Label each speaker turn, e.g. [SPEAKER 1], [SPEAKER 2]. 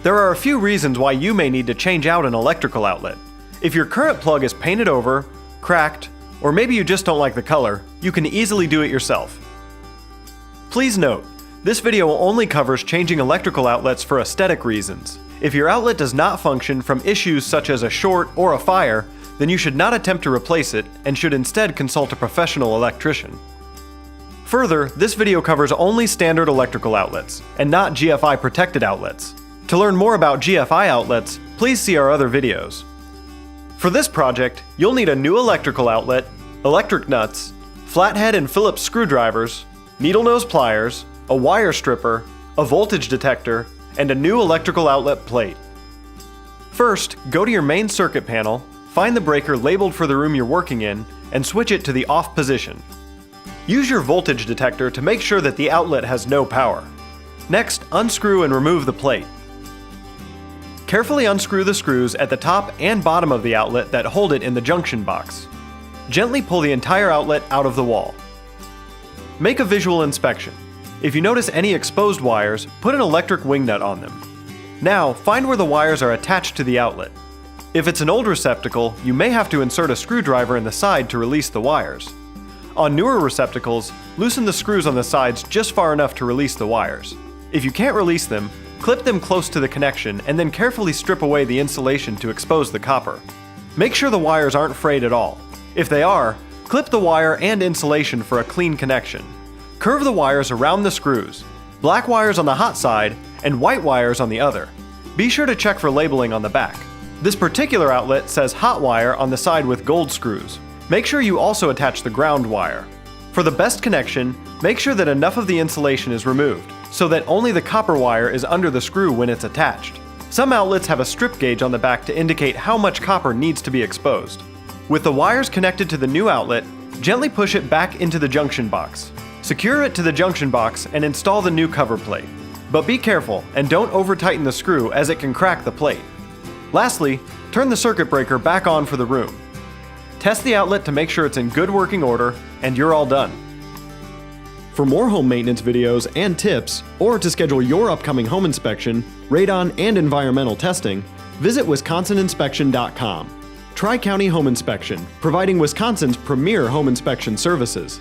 [SPEAKER 1] There are a few reasons why you may need to change out an electrical outlet. If your current plug is painted over, cracked, or maybe you just don't like the color, you can easily do it yourself. Please note, this video only covers changing electrical outlets for aesthetic reasons. If your outlet does not function from issues such as a short or a fire, then you should not attempt to replace it and should instead consult a professional electrician. Further, this video covers only standard electrical outlets, and not GFI protected outlets. To learn more about GFI outlets, please see our other videos. For this project, you'll need a new electrical outlet, electric nuts, flathead and Phillips screwdrivers, needle nose pliers, a wire stripper, a voltage detector, and a new electrical outlet plate. First, go to your main circuit panel, find the breaker labeled for the room you're working in, and switch it to the off position. Use your voltage detector to make sure that the outlet has no power. Next, unscrew and remove the plate. Carefully unscrew the screws at the top and bottom of the outlet that hold it in the junction box. Gently pull the entire outlet out of the wall. Make a visual inspection. If you notice any exposed wires, put an electric wing nut on them. Now, find where the wires are attached to the outlet. If it's an old receptacle, you may have to insert a screwdriver in the side to release the wires. On newer receptacles, loosen the screws on the sides just far enough to release the wires. If you can't release them, clip them close to the connection and then carefully strip away the insulation to expose the copper. Make sure the wires aren't frayed at all. If they are, clip the wire and insulation for a clean connection. Curve the wires around the screws, black wires on the hot side and white wires on the other. Be sure to check for labeling on the back. This particular outlet says hot wire on the side with gold screws. Make sure you also attach the ground wire. For the best connection, make sure that enough of the insulation is removed, so that only the copper wire is under the screw when it's attached. Some outlets have a strip gauge on the back to indicate how much copper needs to be exposed. With the wires connected to the new outlet, gently push it back into the junction box. Secure it to the junction box and install the new cover plate. But be careful and don't over-tighten the screw as it can crack the plate. Lastly, turn the circuit breaker back on for the room. Test the outlet to make sure it's in good working order, and you're all done. For more home maintenance videos and tips, or to schedule your upcoming home inspection, radon, and environmental testing, visit wisconsininspection.com. Tri-County Home Inspection, providing Wisconsin's premier home inspection services.